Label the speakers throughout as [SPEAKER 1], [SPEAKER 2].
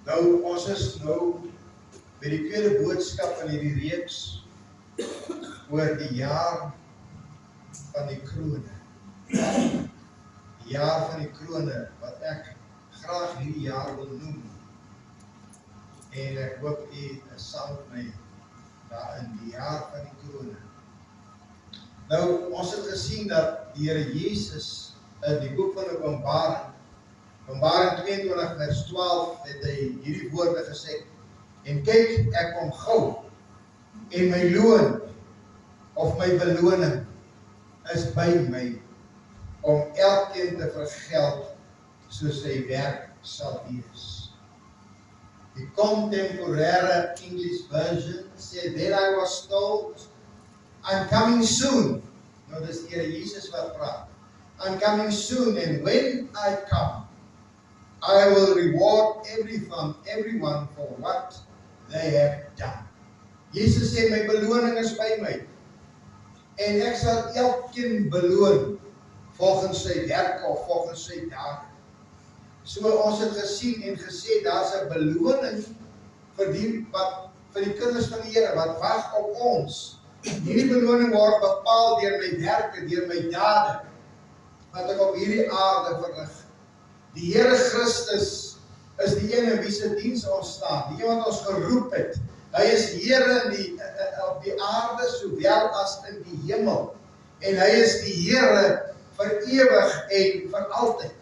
[SPEAKER 1] Nou, ons is nou by die tweede boodskap in hierdie reeks oor die jaar van die krone. Die jaar van die krone, wat ek graag hierdie jaar wil noem. En ek hoop u is saam met my daarin, die jaar van die krone. Nou, ons het gesien dat die Here Jesus in die boek van Openbaring 22 vers 12 het hy hierdie woorde gesê: en kyk, ek kom gou, en my loon of my beloning is by my, om elkeen te vergeld soos sy werk sal wees. Die contemporary English version said, then I was told, I'm coming soon. Nou, dis die Here Jesus wat praat. I'm coming soon, and when I come, I will reward everyone for what they have done. Jesus sê, my beloning is by my, en ek sal elkeen beloon volgens sy werk of volgens sy dade. So ons het gesien en gesê, daar's 'n beloning vir die kinders van die Here wat wag op ons. Hierdie beloning word bepaal deur my werke, deur my dade, wat ek op hierdie aarde verrig. Die Here Christus is die een in wie se diens ons staan, die een wat ons geroep het. Hy is Here op die aarde sowel as in die hemel. En hy is die Here vir ewig en vir altyd.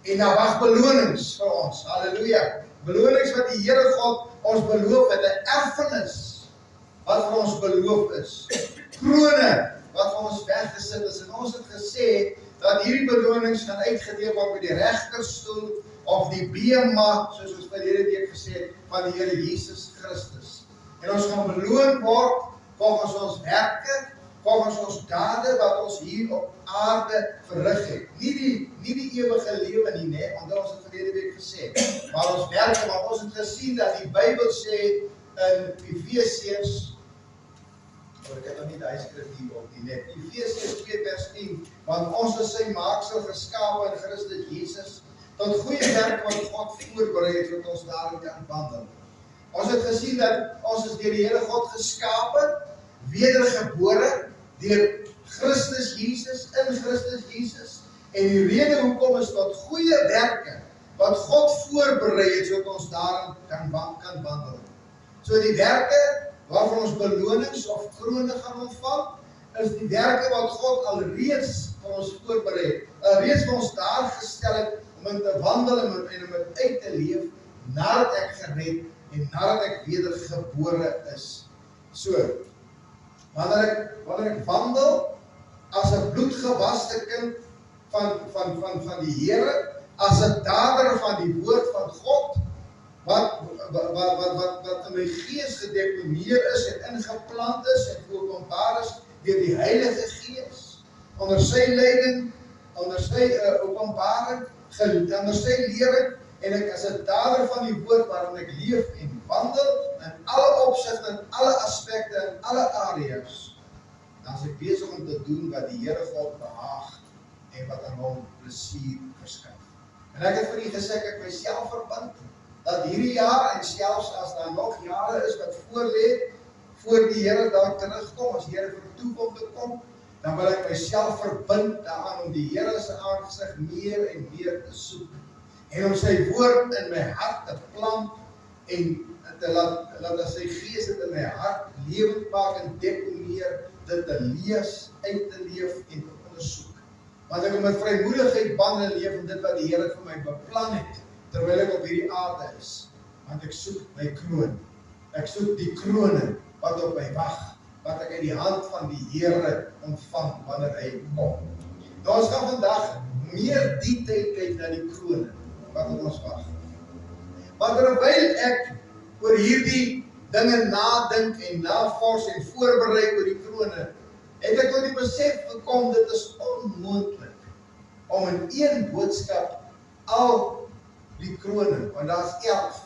[SPEAKER 1] En daar wag belonings vir ons. Halleluja. Belonings wat die Here God ons beloof het, 'n erfenis wat vir ons beloof is. Krone wat vir ons weggesit is. En ons het gesê dat hierdie belonings gaan uitgedeel word by die regterstoel of die bema, soos ons verlede week gesê het, van die Here Jesus Christus. En ons gaan beloon word volgens ons werke, volgens ons dade wat ons hier op aarde verrig het. Nie die ewige lewe nie, nee, want ons het verlede week gesê. Maar ons werke, want ons het gesien dat die Bybel sê in Efesiërs, ek het nog nie die skrif hier op die net. Efesiërs 2 vers 10, want ons is sy maaksel geskape in Christus Jesus, tot goeie werke wat God voorberei het, sodat ons daarin kan wandel. Ons het gesien dat ons is deur die Here God geskape, wedergebore, deur Christus Jesus, in Christus Jesus. En die rede hoekom is tot goeie werke, wat God voorberei het, sodat ons daarin kan wandel. So die werke, waarvan ons belonings of krone gaan ontvang, is die werke wat God alreeds vir ons voorberei het, alreeds vir ons daar gestel het, om in te wandel en om dit uit te leef, nadat ek gered en nadat ek wedergebore is. So, wanneer ek wandel, as 'n bloedgewaste kind van die Here, as 'n dader van die woord van God, wat in my gees gedeponeer is en ingeplant is en geopenbaar is deur die Heilige Gees, onder sy leiding, onder sy openbaring, onder sy lering, en ek as 'n dader van die woord waarin ek leef en wandel in alle opsigte, in alle aspekte, in alle areas, dan is ek besig om te doen wat die Here God behaag en wat aan hom plesier verskaf. En ek het vir u gesê, ek myself verbind, dat hierdie jaar, en selfs as daar nog jare is wat voorlê, voor die Here daar terugkom, as die Here vertoef om te kom, dan wil ek myself verbind daaraan om die Here se aangesig meer en meer te soek. En om sy woord in my hart te plant, en te laat sy gees dit in my hart lewend maak en deponeer, dit te lees, uit te leef en te ondersoek. Want ek met vrymoedigheid wandel en leef in dit wat die Here vir my beplan het, terwyl ek op hierdie aarde is, want ek soek my kroon. Ek soek die krone wat op my wag, wat ek uit die hand van die Here ontvang wanneer hy kom. Nou, ons gaan vandag meer detail kyk na die krone wat op ons wag. Maar terwyl ek oor hierdie dinge nadink en navors en voorberei oor die krone, het ek tot die besef gekom, dit is onmoontlik om in een boodskap al die krone, want daar is 11,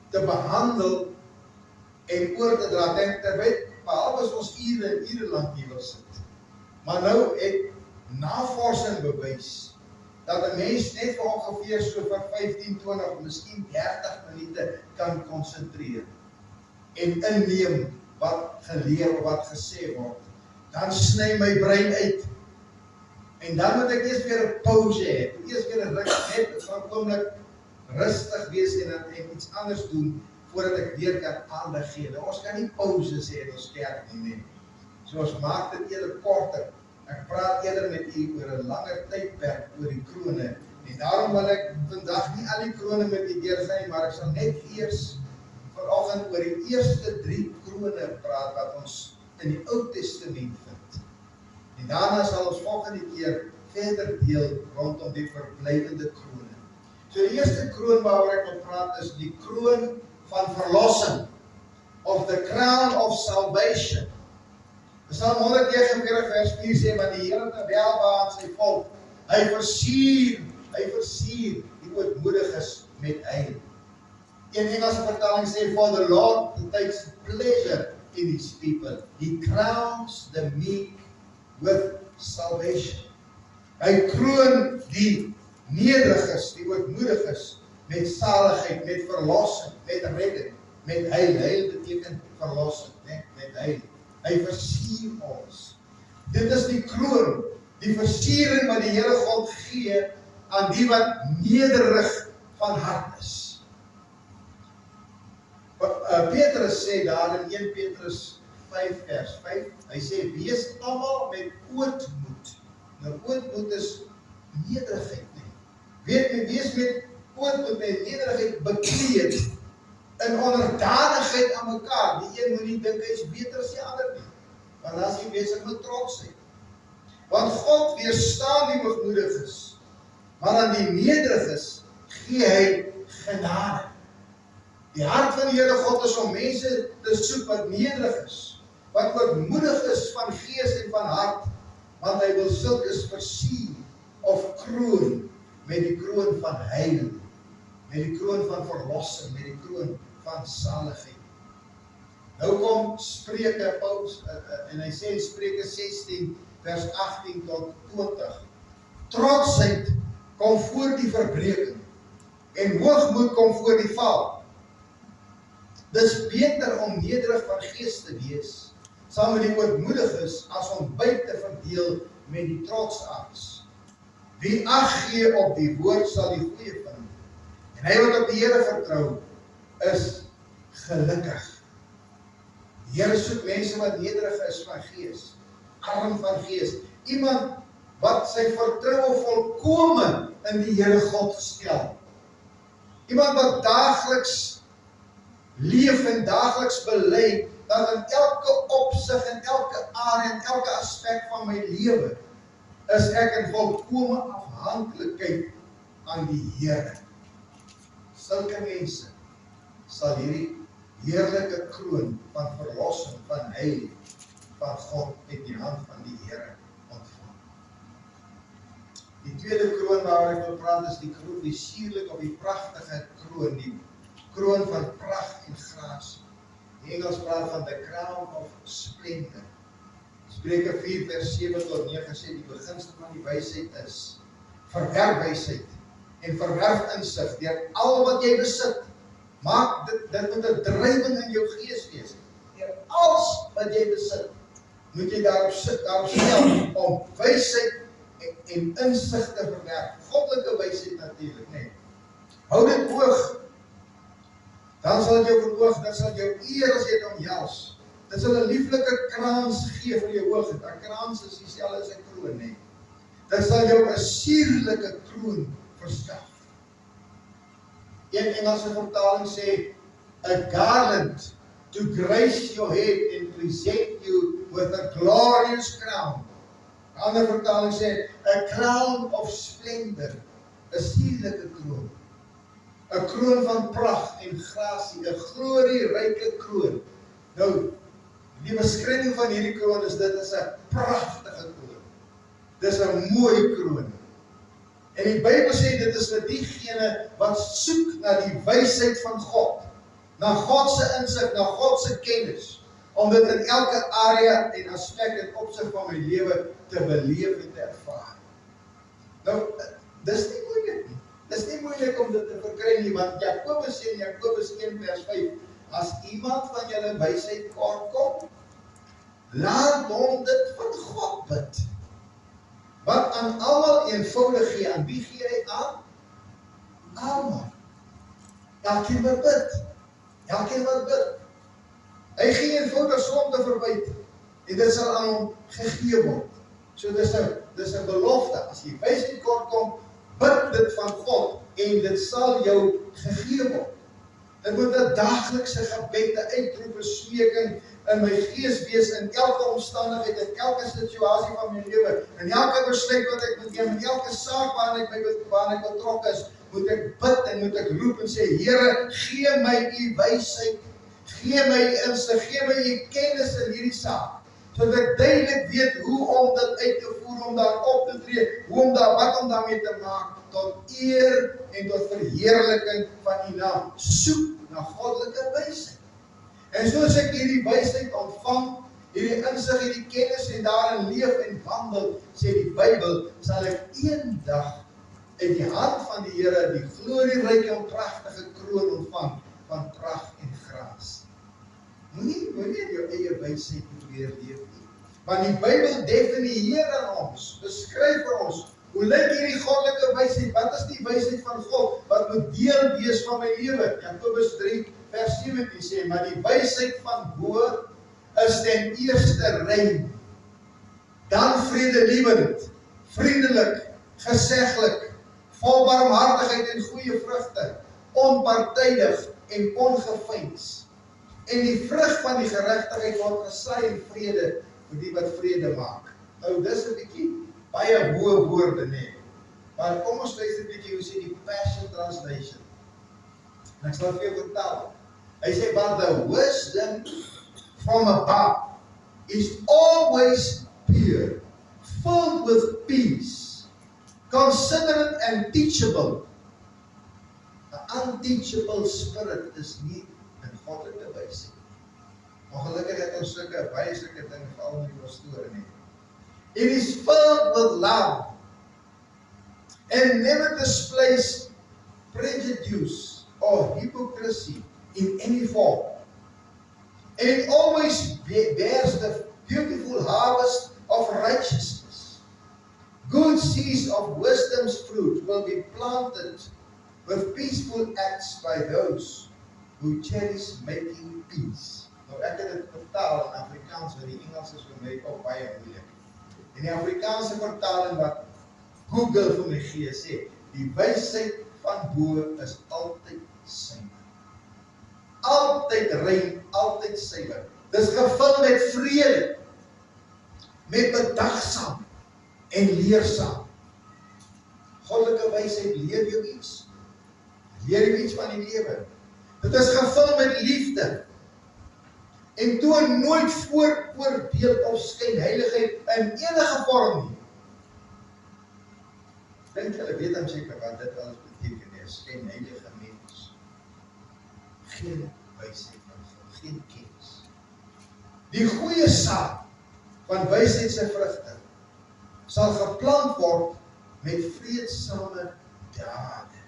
[SPEAKER 1] te behandel en oor te dra, terwyl, behalwe as ons ure en ure lang hier wil sit. Maar nou het navorsing bewys dat 'n mens net vir ongeveer so vir 15, 20, miskien 30 minute kan konsentreer en inneem wat geleer of wat gesê word. Dan sny my brein uit. En dan moet ek eers weer 'n pause hê. Eers weer 'n ruk net vir 'n oomblik rustig wees en iets anders doen voordat ek weer kan aandag gee. Nou, ons kan nie pauses hê in ons kerk nie. So ons maak dit eerder korter. Ek praat eerder met u oor 'n langer tydperk oor die krone. En daarom wil ek vandag nie al die krone met u deurgaan, maar ek sal net eers vanoggend oor die eerste 3 krone praat wat ons in die Ou Testament vind. En daarna sal ons volgende keer verder deel rondom die verblywende krone. So die eerste kroon waaroor ek wil praat is die kroon van verlossing, of the crown of salvation. Psalm 149 vers 4 sê, want die Here het welbehaag aan sy volk. Hy versier die ootmoediges met heil. Een Engelse vertaling sê, for the Lord takes pleasure in his people. He crowns the meek with salvation. Hy kroon die nederiges, die ootmoediges, met saligheid, met verlossing, met redding, met heil. Heil beteken verlossing, met heil. Hy versier ons. Dit is die kroon, die versiering wat die Here God gee aan die wat nederig van hart is. Petrus sê daar in 1 Petrus 5 vers 5, hy sê, wees almal met ootmoed. Nou ootmoed is nederigheid. Wees met ootmoed en nederigheid bekleed in onderdanigheid aan mekaar. Die een moet nie dink hy is beter as die ander nie, want dan is hy besig met trotsheid. Want God weerstaan die hoogmoediges, maar aan die nederiges gee hy genade. Die hart van die Here God is om mense te soek wat nederig is, wat ootmoedig is van gees en van hart, want hy wil sulkes versier of kroon met die kroon van heil, met die kroon van verlossing, met die kroon van saligheid. Nou kom Spreuke Paulus, en hy sê in Spreuke 16 vers 18 tot 20, trotsheid kom voor die verbreking en hoogmoed kom voor die val. Dis beter om nederig van gees te wees, saam met die ootmoediges, as om byt te verdeel met die trotsaards. Wie ag gee op die woord sal die goeie vind, en hy wat op die Here vertrou, is gelukkig. Die Here soek mense wat nederig is van gees, arm van gees, iemand wat sy vertroue volkome in die Here God gestel. Iemand wat daagliks leef en daagliks bely, dat in elke opsig, in elke area, in elke aspek van my lewe, is ek in volkome afhanklikheid aan die Here. Sulke mense sal hierdie heerlike kroon van verlossing, van heil, van God uit die hand van die Here ontvang. Die tweede kroon waaroor ek wil praat is die kroon, die sierlike of die pragtige kroon, die kroon van pragt en grasie. Die Engels praat van the crown of splendor. Spreuke 4 vers 7 tot 9 sê die beginsel van die wysheid is, verwerf wysheid en verwerf insig deur al wat jy besit. Maak dit moet 'n drywing in jou gees wees. Deur alles wat jy besit, moet jy daarop stel om wysheid en insig te verwerf. Goddelike wysheid natuurlik, nee. Hou dit hoog. Dan sal jou verhoog, dan sal jou eer as jy dit omhels. Dit sal 'n lieflike krans gee vir jou hoof. 'n Krans is dieselfde as 'n kroon, nee. Dit sal jou 'n sierlike kroon verskaf. Een Engelse vertaling sê, a garland to grace your head and present you with a glorious crown. 'n Ander vertaling sê, a crown of splendor, 'n sierlike kroon. 'n kroon van pragt en grasie, 'n glorieryke kroon. Nou, die beskrywing van hierdie kroon is, dit is 'n pragtige kroon. Dis 'n mooi kroon. En die Bybel sê, dit is vir diegene wat soek na die wysheid van God, na God se insig, na God se kennis, om dit in elke area en aspek en opsig van my lewe te beleef en te ervaar. Nou, Dis nie moeilik nie. Dis nie moeilik om dit te verkry nie, want Jakobus sê in Jakobus 1 vers 5, as iemand van julle wysheid kort kom, laat hom dit van God bid. Wat aan almal eenvoudig gee, aan wie gee hy aan? Almal. Elkeen wat bid. Elkeen wat bid. Hy gee eenvoudig sonde verwyte en dit sal aan hom gegee word. So dis 'n belofte. As jy wysheid kort kom, bid dit van God en dit sal jou gegee word. Dit moet 'n daaglikse gebed, 'n uitroep, 'n smeking in my gees wees in elke omstandigheid, in elke situasie van my lewe, in elke besluit wat ek moet neem, in elke saak waarin ek betrokke is, moet ek bid en moet ek roep en sê, Here, gee my u wysheid, gee my u insig, gee my u kennis in hierdie saak, sodat ek duidelik weet hoe om dit uit te voer, om daar op te tree, wat om daarmee te maak, tot eer en tot verheerliking van u naam. Soek na goddelike wysheid. En soos ek hierdie wysheid ontvang, hierdie insig, hierdie kennis en daarin leef en wandel, sê die Bybel, sal ek eendag uit die hand van die Here die glorieryke en pragtige kroon ontvang van pragt en graas. Moenie in jou eie wysheid probeer leef nie. Want die Bybel definieer aan ons, beskryf vir ons, hoe lyk hierdie goddelike wysheid? Wat is die wysheid van God? Wat moet deel wees van my lewe? Jakobus 3 vers 17 sê, maar die wysheid van bo is ten eerste rein, dan vredelievend, vriendelik, geseglik, vol barmhartigheid en goeie vrugte, onpartydig en ongeveins. En die vrug van die geregtigheid word gesaai in vrede vir die wat vrede maak. Nou, dis 'n bietjie baie hoë woorde, nee. Maar kom ons luister 'n bietjie hoe sê die Passion Translation. En ek sal vir jou vertel. Hy sê, but the wisdom from above is always pure, filled with peace, considerate and teachable. The unteachable spirit is nie in goddelike wysheid. Ongelukkig het ons baie sulke dinge veral in die pastoor nie. It is filled with love and never displays prejudice or hypocrisy in any form. And it always bears the beautiful harvest of righteousness. Good seeds of wisdom's fruit will be planted with peaceful acts by those who cherish making peace. Nou ek het dit vertaal in Afrikaans, want die Engels is vir my ook baie moeilik. En die Afrikaanse vertaling wat Google vir my gee sê, die wysheid van bo is altyd suiwer. Altyd rein, altyd suiwer. Dis gevul met vrede, met bedagsaam en leersaam. Goddelike wysheid leer jou iets. Leer jou iets van die lewe. Dit is gevul met liefde. En toon nooit vooroordeel of skynheiligheid in enige vorm nie. Dink julle weet dan seker wat dit alles beteken, nie, skynheilige mens. Geen wysheid van God, geen kennis. Die goeie saad van wysheid se vrugte sal geplant word met vreedsame dade.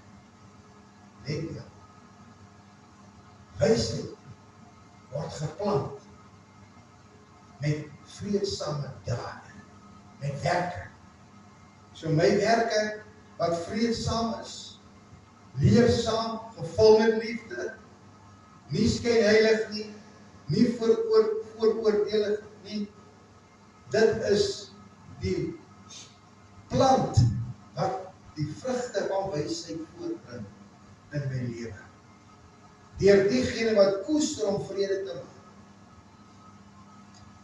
[SPEAKER 1] Net nou. Wysheid word geplant met vreedsame dade, met werke. So my werke wat vreedsaam is, leersaam, gevul met liefde, nie skynheilig nie, nie vooroordelig nie. Dit is die plant wat die vrugte van wysheid voortbring in my lewe. Deur diegene wat koester om vrede te maak.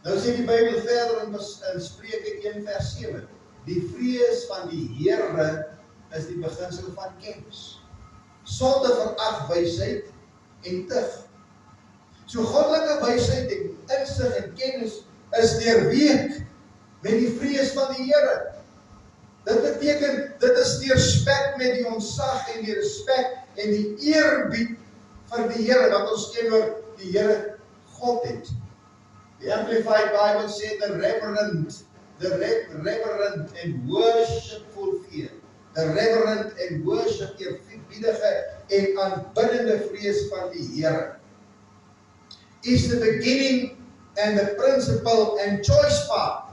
[SPEAKER 1] Nou sê die Bybel verder in Spreuke 1 vers 7, die vrees van die Here is die beginsel van kennis. Sonder verag wysheid en tug. So goddelike wysheid en insig en kennis is deurweek met die vrees van die Here. Dit beteken, dit is die respek met die ontzag en die respek en die eerbied vir die Here, wat ons teenoor die Here God het. Die Amplified Bible sê the reverent and worshipful fear. 'n reverent and worship, eerbiedige en aanbiddende vrees van die Here, is the beginning and the principle and choice path.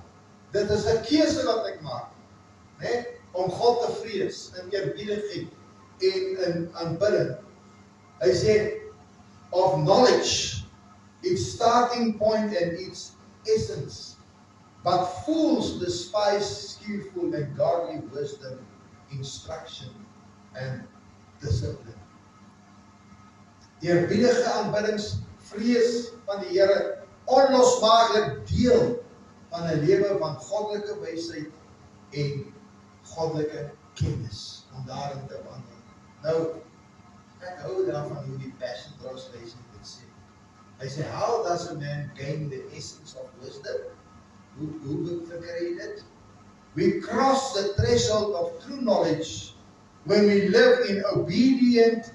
[SPEAKER 1] Dit is 'n keuse wat ek maak, né? Om God te vrees in eerbiedigheid en in aanbidding. Hy sê, of knowledge, its starting point and its essence. But fools despise skillful and godly wisdom, instruction and discipline. Eerbiedige aanbiddings, vrees van die Here, onlosmaaklik deel van 'n lewe van goddelike wysheid en goddelike kennis, om daarin te wandel. Nou, ek hou daarvan hoe die Passion Translation dit sê. Hy sê, how does a man gain the essence of wisdom? Hoe verkry jy dit? We cross the threshold of true knowledge when we live in obedient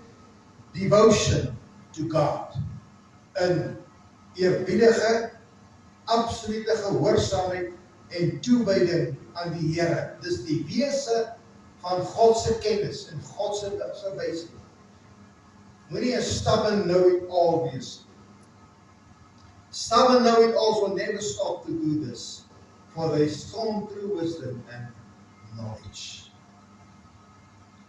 [SPEAKER 1] devotion to God. In eerbiedige, absolute gehoorsaamheid en toewyding aan die Here. Dis die wese van God se kennis en God se wysheid. Moenie 'n stubborn know-it-all wees. Stubborn know-it-alls will never stop to do this, for they storm through wisdom and knowledge.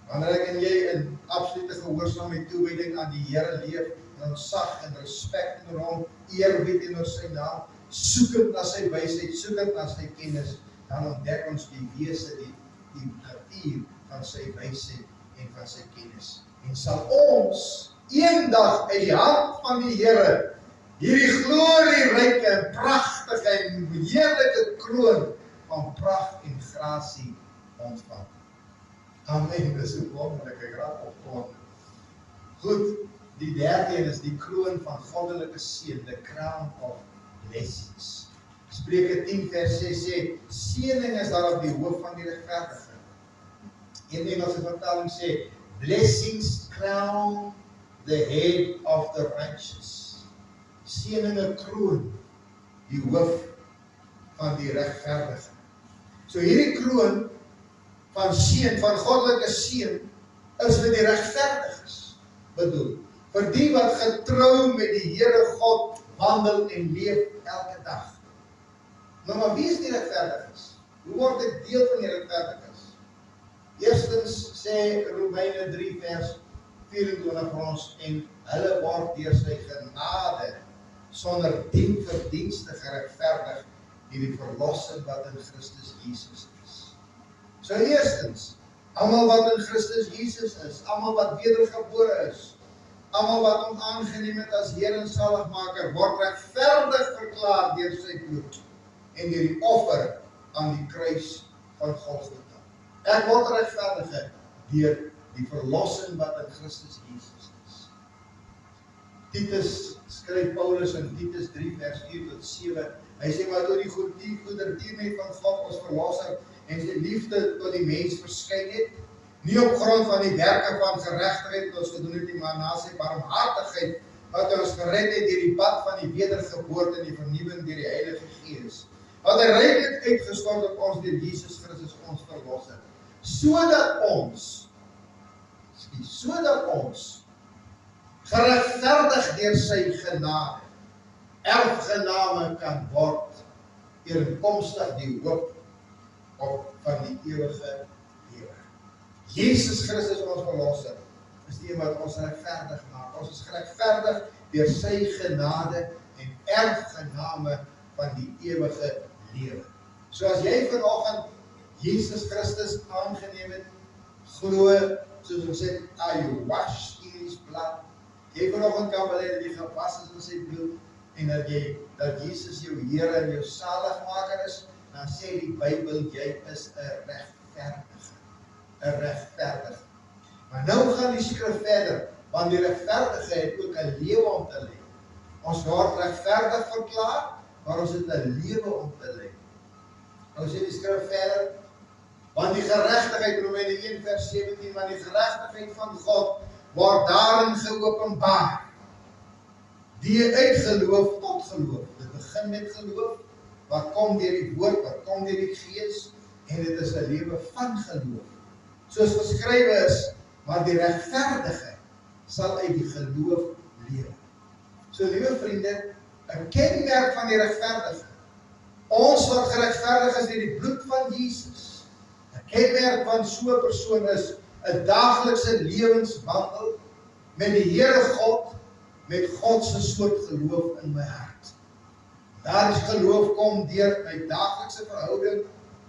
[SPEAKER 1] Wanneer ek en jy in absolute gehoorsaamheid toewyding aan die Here leef, en ontsag en respek en hom, eerbied teenoor sy naam, soekend na sy wysheid, soekend na sy kennis, dan ontdek ons die wese, die natuur van sy wysheid en van sy kennis. En sal ons eendag uit die hand van die Here hierdie glorieryke, pragtige en heerlike kroon van pragt en grasie ontvang. Amen, dis 'n wonderlike graad opgewonde. Goed, die derde een is die kroon van goddelike seën, the crown of blessings. Spreuke 10 vers 6 sê, seëning is daar op die hoof van die regverdige. Een Engelse vertaling sê, blessings crown the head of the righteous. Seëninge kroon die hoof van die regverdige. So hierdie kroon van seën, van goddelike seën, is vir die regverdiges bedoel. Vir die wat getrou met die Here God wandel en leef elke dag. Nou, maar wie is die regverdiges? Hoe word dit deel van die regverdiges? Eerstens sê Romeine 3 vers 24 vir ons, en hulle word deur sy genade sonder dienverdienste geregverdig deur die verlossing wat in Christus Jesus is. So eerstens, almal wat in Christus Jesus is, almal wat wedergebore is, almal wat hom aangeneem het as Heer en Saligmaker, word regverdig verklaar deur sy bloed en deur die offer aan die kruis van Golgotha. Ek word regverdig deur die verlossing wat in Christus Jesus is. Titus skryf Paulus in Titus 3 vers 4 tot 7. Hy sê, maar door die goedertierenheid van God ons verlosser en sy liefde tot die mens verskyn het, nie op grond van die werke van geregtigheid wat ons gedoen het nie, maar na sy barmhartigheid wat ons gered het deur die pad van die wedergeboorte en die vernuwing deur die Heilige Gees. Wat hy ryklik uitgestort op ons deur Jesus Christus ons verlosser, sodat ons geregverdig deur sy genade erfgename kan word, ooreenkomstig die hoop van die ewige lewe. Jesus Christus ons verlosser is die een wat ons regverdig maak. Ons is geregverdig deur sy genade en erfgename van die ewige lewe. So as jy vanoggend Jesus Christus aangeneem het, glo, soos ons sê, are you washed in his blood? Jy vanoggend kan bely dat jy gewas is in sy bloed en dat Jesus jou Here en jou Saligmaker is, dan sê die Bybel, jy is 'n regverdige. Maar nou gaan die skrif verder, want die regverdige het ook 'n lewe om te lei. Ons word regverdig verklaar, maar ons het 'n lewe om te lei. Nou sê die skrif verder, want die geregtigheid, Romeine 1 vers 17, want die geregtigheid van God word daarin geopenbaar, die uit geloof tot geloof. Dit begin met geloof, wat kom deur die woord, wat kom deur die Gees, en dit is 'n lewe van geloof. soos geskrywe is, maar die regverdige sal uit die geloof lewe. So liewe vriende, 'n kenmerk van die regverdige, ons wat geregverdig is deur die bloed van Jesus, 'n kenmerk van so 'n persoon is 'n daaglikse lewenswandel met die Here God, met God se soort geloof in my hart. Daar is geloof kom deur my daaglikse verhouding,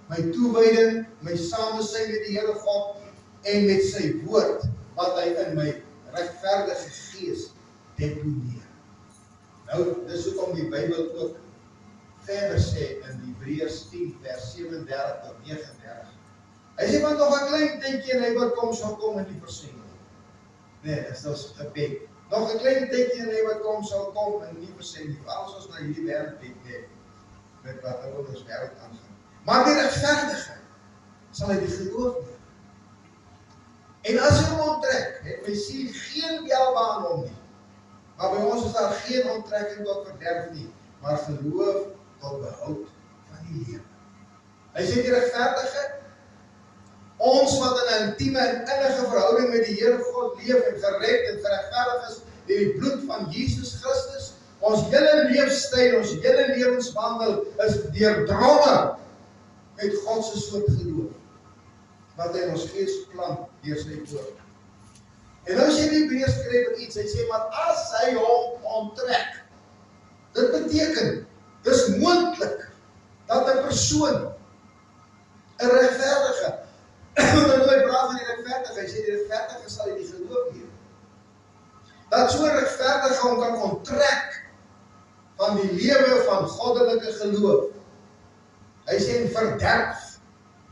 [SPEAKER 1] my toewyding, my samesyn met die Here God en met sy woord wat hy in my regverdige gees deponeer. Nou, dis hoekom die Bybel ook verder sê in Hebreërs 10 vers 37 tot 39. Hy sê want nog 'n klein tydjie en hy wat kom sal kom in die versenning. Nee, dis ons gebed. Nog 'n klein tydjie en hy wat kom sal kom in die versenning. Alles ons na hierdie wêreld het, met wat oor ons wêreld aangaan. Maar die regverdige sal hy die geloof neem. En as hy hom onttrek, het my siel geen welbehae aan hom nie. Maar by ons is daar geen onttrekking tot verderf nie, maar geloof tot behoud van die lewe. Hy sê die regverdige, ons wat in 'n intieme en innige verhouding met die Here God leef en gered en geregverdig is deur die bloed van Jesus Christus, ons hele leefstyl, ons hele lewenswandel is deurdronge met God se soort geloof wat hy in ons gees plant deur sy woord. En nou sê die Hebreërskrywer iets, hy sê, maar as hy hom onttrek, dit beteken, dis moontlik, dat 'n persoon, 'n regverdige, want hy praat van die regverdige, hy sê die regverdige sal hy die geloof gee, dat so 'n regverdige hom kan onttrek van die lewe van goddelike geloof. Hy sê en verderf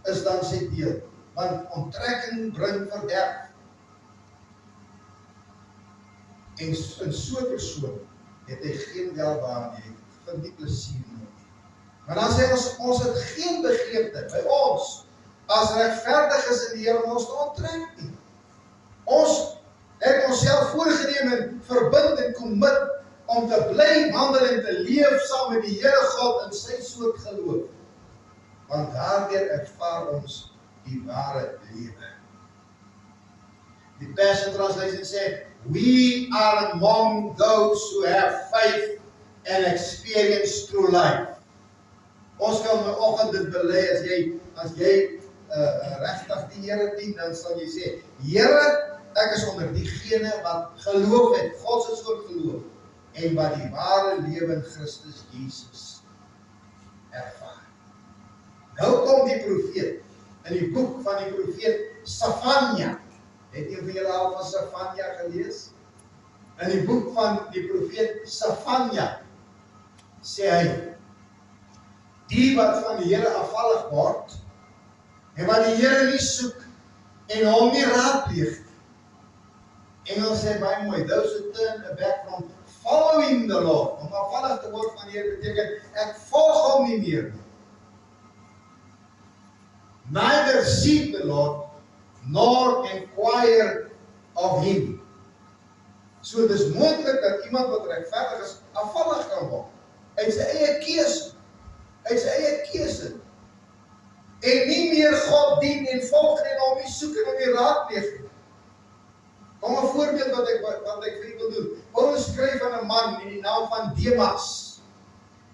[SPEAKER 1] is dan sy deel, want onttrekking bring verderf. En in so 'n persoon het hy geen welbehae nie, vind nie plesier nie. Maar dan sê ons het geen begeerte by ons as regverdiges in die Here om ons te onttrek nie. Ons het onsself voorgeneem en verbind en commit om te bly wandel en te leef saam met die Here God in sy soort geloof. Want daardeur ervaar ons die ware lewe. Die Passion Translation sê, we are among those who have faith and experience true life. Ons kan vanoggend dit bely, as jy regtig die Here dien, dan sal jy sê, Here, ek is onder diegene wat geloof het, God se soort geloof, en wat die ware lewe in Christus Jesus ervaar. Nou kom die profeet, in die boek van die profeet Sefanja. Het een van julle al van Sefanja gelees? In die boek van die profeet Sefanja sê hy, die wat van die Here afvallig word, en wat die Here nie soek, en hom nie raadpleeg. Engels sê baie mooi, those who turn back from following the Lord. Om afvallig te word van die Here beteken, ek volg hom nie meer nie. Neither seek the Lord, nor inquire of him. So dis moontlik dat iemand wat regverdig is, afvallig kan word. Uit sy eie keuse. Uit sy eie keuse. En nie meer God dien en volg en hom nie soek en hom nie raadpleeg nie. Kom 'n voorbeeld wat ek vir u wil doen. Paulus skryf van 'n man in die naam van Demas.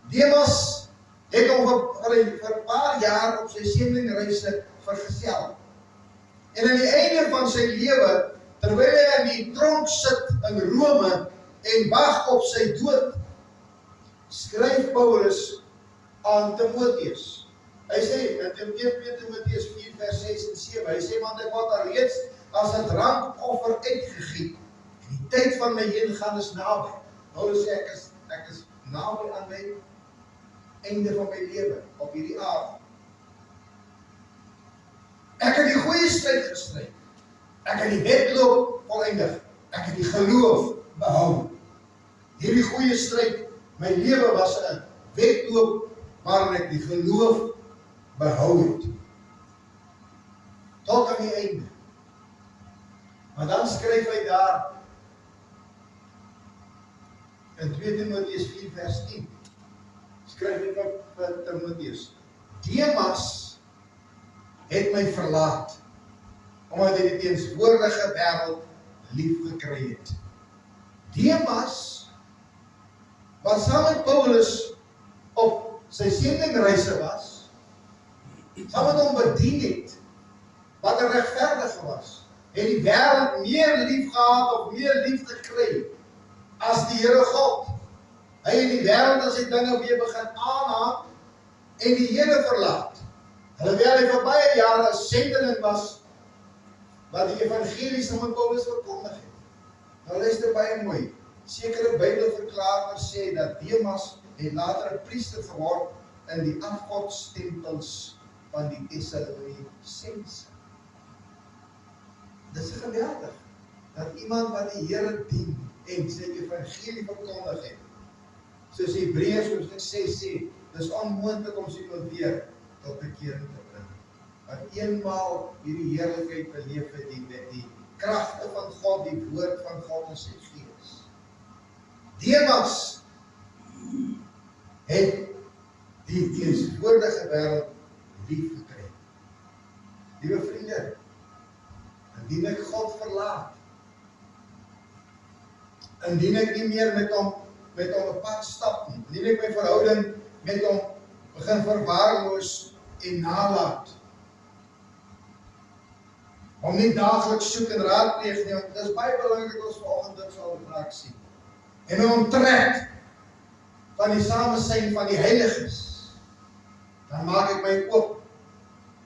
[SPEAKER 1] Demas het hom vir 'n paar jaar op sy sendelingreise vergesel. En aan die einde van sy lewe, terwyl hy in die tronk sit in Rome en wag op sy dood, skryf Paulus aan Timoteus. Hy sê in 1 Timoteus 4 vers 6 en 7, hy sê, want ek word alreeds as 'n drankoffer uitgegiet, en die tyd van my heengaan is naby. Paulus sê, ek is naby aan my einde van my lewe, op hierdie aarde. Ek het die goeie stryd gestry. Ek het die wedloop volëindig. Ek het die geloof behou. Hierdie goeie stryd, my lewe was 'n wedloop waarin ek die geloof behou het. Tot aan die einde. Maar dan skryf hy daar in 2 Timoteus 4 vers 10. Skryf hy vir Timoteus. Demas het my verlaat. omdat hy die teenswoordige wêreld lief gekry het. Demas, wat saam met Paulus op sy sendingreise was, saam met hom bedien het, wat 'n regverdige was, het die wêreld meer lief gehad of meer liefde gekry as die Here God. Hy het die wêreld as sy dinge weer begin aanhaak en die Here verlaat. Alhoewel hy vir baie jare 'n sendeling was, wat die evangelie saam met Paulus verkondig het. Nou luister baie mooi. Sekere Bybelverklaarders sê dat Demas het later 'n priester geword in die afgodstempels van die Tessalonisense. Dit is geweldig dat iemand wat die Here dien en sy evangelie verkondig het, soos Hebreërs hoofstuk 6 sê, dis onmoontlik om iemand weer tot bekering te bring. Wat eenmaal hierdie heerlikheid beleef het, die kragte van God, die woord van God in sy gees. Demas het die teenswoordige wêreld lief gekry. Liewe vriende, indien ek God verlaat, indien ek nie meer met hom 'n pad stap nie, indien ek my verhouding met hom begin verwaarloos en nalaat, hom nie daagliks soek en raadpleeg nie, want dit is baie belangrik dat ons vanoggend dit sal raak sien, en my onttrek van die samesyn van die heiliges, dan maak ek my oop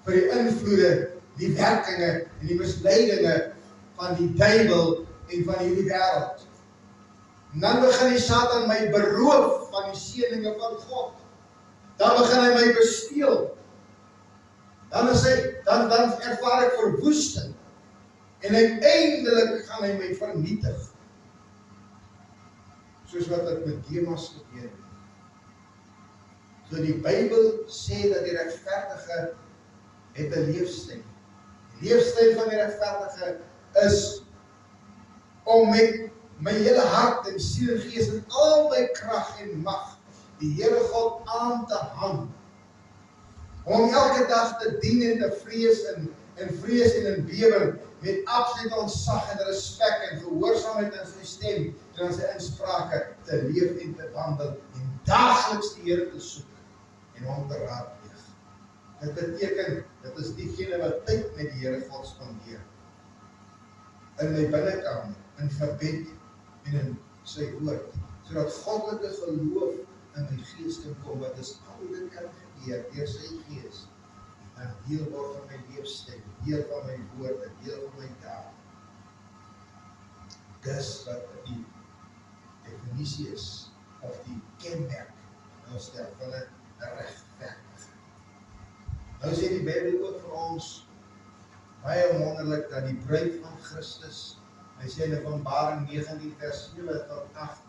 [SPEAKER 1] vir die invloede, die werkinge en die misleidinge van die duiwel en van hierdie wêreld. En dan begin die Satan my beroof van die seëninge van God. Dan begin hy my besteel. Dan ervaar ek verwoesting. En uiteindelik gaan hy my vernietig. Soos wat dit met Demas gebeur het. So die Bybel sê dat die regverdige het 'n leefstyl. Die leefstyl van die regverdige is om met my hele hart en siel en gees en al my krag en mag die Here God aan te hang. Om elke dag te dien en te vrees en in bewering met absolute ontzag en respek en gehoorsaamheid in sy stem en in sy insprake te leef en te wandel en daagliks die Here te soek en hom te raadpleeg. Dit beteken, dit is diegene wat tyd met die Here God spandeer. In my binnekamer, in gebed en in sy woord, sodat goddelike geloof in my gees kan kom, wat is al dit kan gebeur deur sy gees, en deel word van my leefstyl, deel van my woorde, deel van my dae. Dis wat die definisie is, of die kenmerk, nou stel van 'n regverdige. Nou sê die Bybel ook vir ons, baie wonderlik, dat die bruid van Christus, hy sê in Openbaring 19 vers 7 tot 8,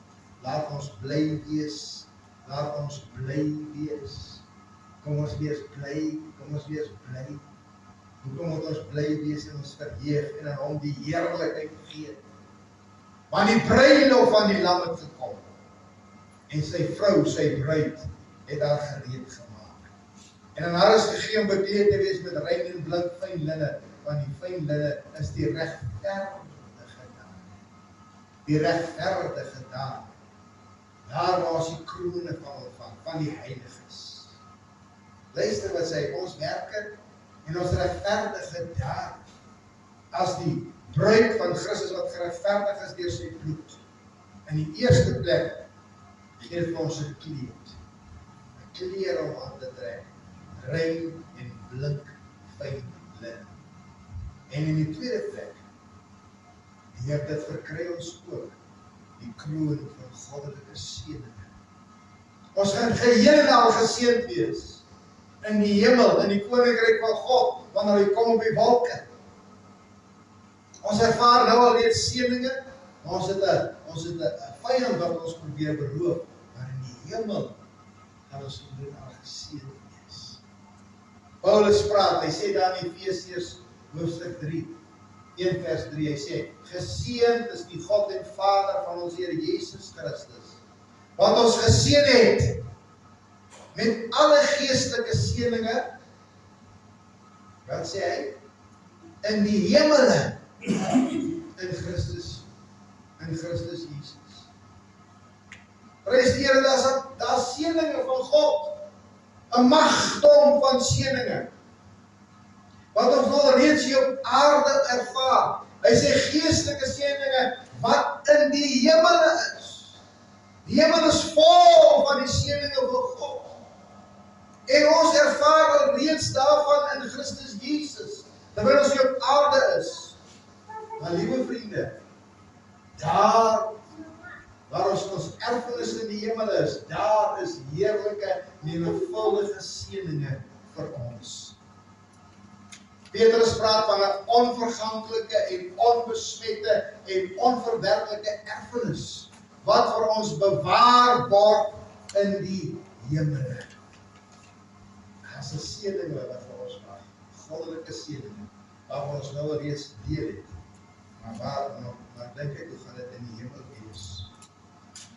[SPEAKER 1] laat ons bly wees, laat ons bly wees. Kom ons wees bly, kom ons wees bly. Hoekom moet ons bly wees en ons verheug en aan hom die heerlikheid gee? Want die bruilof van die lam het gekom. En sy vrou, sy bruid, het haar gereed gemaak. En aan haar is gegee om bekleed te wees met rein en blink fyn linne, want die fyn linne is die regverdige daan. Die regverdige daan. Daar was die krone van die heiliges. Luister wat sê, ons werke en ons regverdige daan, as die bruid van Christus wat geregverdig is deur sy bloed. In die eerste plek gee vir ons 'n kleed. 'n Kleed om aan te trek, rein en blink fyn linne. En in die tweede plek, die het dit verkry ons ook, die kroon van goddelike seëninge. Ons gaan geheel en al geseënd wees in die hemel, in die koninkryk van God, wanneer hy kom op die wolke. Ons ervaar nou al reeds seëninge, maar ons het 'n vyand wat ons probeer beroof, maar in die hemel gaan ons geheel al geseënd wees. Paulus praat, hy sê daar in Efesiërs hoofstuk 3, 1 vers 3, hy sê, geseënd is die God en Vader van ons Here Jesus Christus, wat ons geseën het met alle geestelike seëninge, wat sê hy? in die hemele in Christus Jesus. Prys die Here, daar's seëninge van God, 'n magdom van seëninge, wat ons al reeds hier op aarde ervaar. Hy sê geestelike seëninge wat in die hemele is. Die hemel is vol van die seëninge van God. En ons ervaar al reeds daarvan in Christus Jesus, terwyl ons hier op aarde is. Maar liewe vriende, daar waar ons erfenis in die hemel is, daar is heerlike, menigvuldige seëninge vir ons. Petrus praat van 'n onverganklike en onbesmette en onverwerklike erfenis, wat vir ons bewaar word in die hemele. As 'n seëninge wat vir ons wag, goddelike seëninge, waarvan ons nou reeds deel het, maar dink ek, hoe gaan dit in die hemel wees?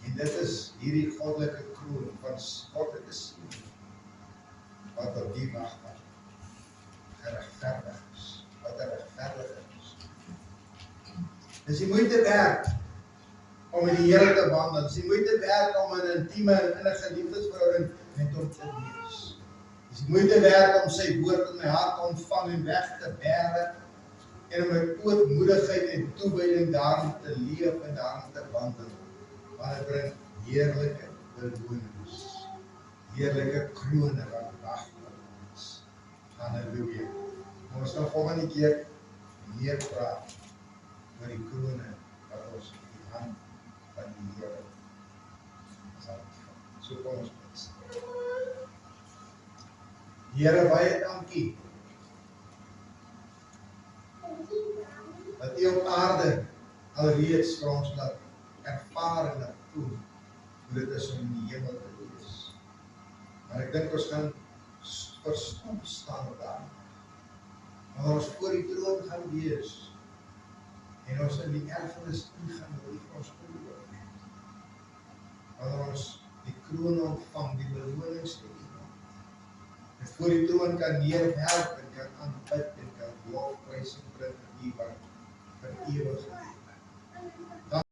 [SPEAKER 1] En dit is hierdie goddelike kroon van goddelike seëninge, wat op die wag wat geregverdig is, wat 'n regverdige is. Dis die moeite werd om met die Here te wandel, dis die moeite werd om in 'n intieme en innige liefdesverhouding met hom te wees. Dis die moeite werd om sy woord in my hart te ontvang en weg te bære, en om met ootmoedigheid en toewyding daarin te leef en daarin te wandel. Want dit bring heerlike belonings, heerlike krone wat wag vir ons. Halleluja. Ons gaan volgende keer meer praat oor die krone wat ons in die hand van die Here sal ontvang. So kom ons bid. Here, baie dankie dat U op aarde alreeds vir ons laat ervaar en laat voel hoe dit is om in die hemel te wees. Maar ek dink ons gaan verstom staan daar, waar ons voor die troon gaan wees en ons in die erfenis ingaan wat U vir ons beloof het. Waar ons die kroon ontvang, die belonings het en voor die troon kan neerwerp en kan aanbid en kan lofprys en bring vir U wat vir ewig lewe.